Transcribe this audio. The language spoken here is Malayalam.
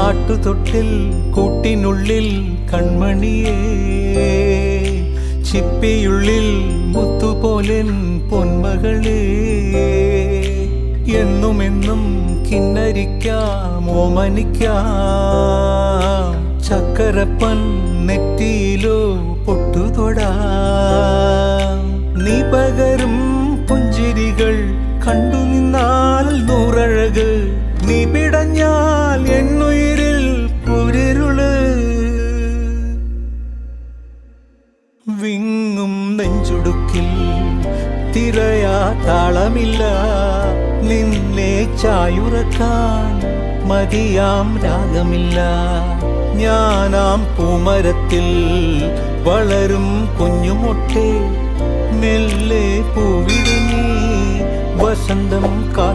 ആട്ടുതൊട്ടിൽ കൂട്ടിനുള്ളിൽ കൺമണിയേ, ചിപ്പിയുള്ളിൽ മുത്തുപോലെൻ പൊന്മകളേ, എന്നുമെന്നും കിന്നരിക്കാം ഓമനിക്കാം, ചക്കരപ്പൻ നെറ്റിയിലോ പൊട്ടുതൊടാം. നീ പകരും പുഞ്ചിരികൾ കണ്ടു നിന്നാൽ നൂറഴക്, നീ പിടഞ്ഞാൽ എന്നുയിരിൽ കുരിരുള്. വിങ്ങും നെഞ്ചുടുക്കിൽ തിരയാ താളമില്ല, നിന്നെ ചായുറക്കാൻ മതിയാം രാഗമില്ല. ഞാനാം പൂമരത്തിൽ വളരും കുഞ്ഞുമൊട്ടെ, മെല്ലെ പൂവിടുന്നീ വസന്തം കാ